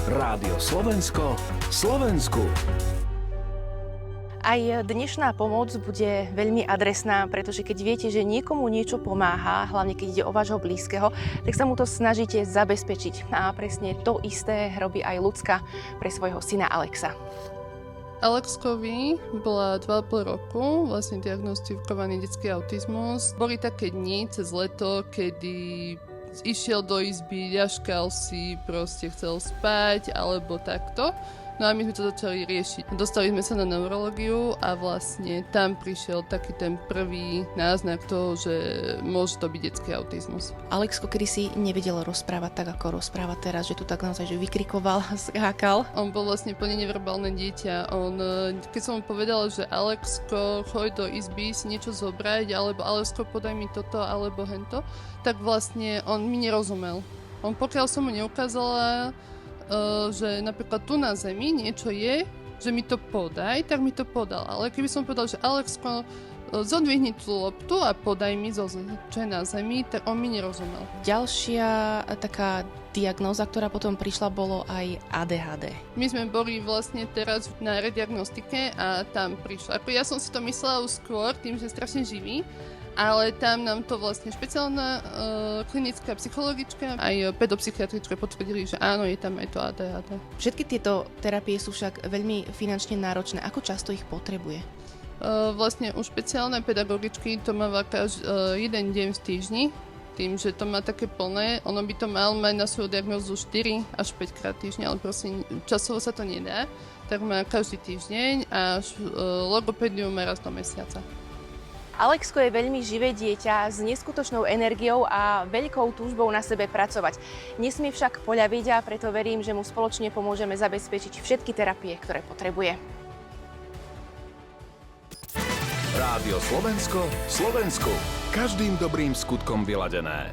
Rádio Slovensko, Slovensku. Aj dnešná pomoc bude veľmi adresná, pretože keď viete, že niekomu niečo pomáha, hlavne keď ide o vášho blízkeho, tak sa mu to snažíte zabezpečiť. A presne to isté robí aj Ľudská pre svojho syna Alexa. Alexkovi bola 2,5 roku, vlastne diagnostikovaný detský autizmus. Boli také dni cez leto, kedy išiel do izby, ľaškal si, proste chcel spať, alebo takto. No a my sme to začali riešiť. Dostali sme sa na neurológiu a vlastne tam prišiel taký ten prvý náznak toho, že môže to byť detský autizmus. Alexko kedysi nevedel rozprávať tak, ako rozpráva teraz, že tu tak naozaj že vykrikoval, skákal. On bol vlastne plne neverbálne dieťa. Keď som mu povedala, že Alexko, choď do izby si niečo zobrať, alebo Alexko, podaj mi toto, alebo hento, tak vlastne on mi nerozumel. Pokiaľ som mu neukázala, že napríklad tu na zemi niečo je, že mi to podaj, tak mi to podal. Ale keby som povedal, že Alexko, zodvihni tú loptu a podaj mi, čo je na zemi, tak on mi nerozumel. Ďalšia taká diagnóza, ktorá potom prišla, bolo aj ADHD. My sme boli vlastne teraz na rediagnostike a tam prišla. Ja som si to myslela už skôr, tým, že je strašne živý, ale tam nám to vlastne špeciálna klinická psychologička aj pedopsychiatrička potvrdili, že áno, je tam aj to ADHD. Všetky tieto terapie sú však veľmi finančne náročné. Ako často ich potrebuje? Vlastne u špeciálnej pedagogičky to má jeden deň v týždni, tým, že to má také plné. Ono by to mal mať na svoju diagnózu 4 až 5 krát týždne, ale proste časovo sa to nedá. Tak má každý týždeň a logopédiu má raz do mesiaca. Alexko je veľmi živé dieťa s neskutočnou energiou a veľkou túžbou na sebe pracovať. Nesmie však poľaviť a preto verím, že mu spoločne pomôžeme zabezpečiť všetky terapie, ktoré potrebuje. Rádio Slovensko, Slovensku. Každým dobrým skutkom vyladené.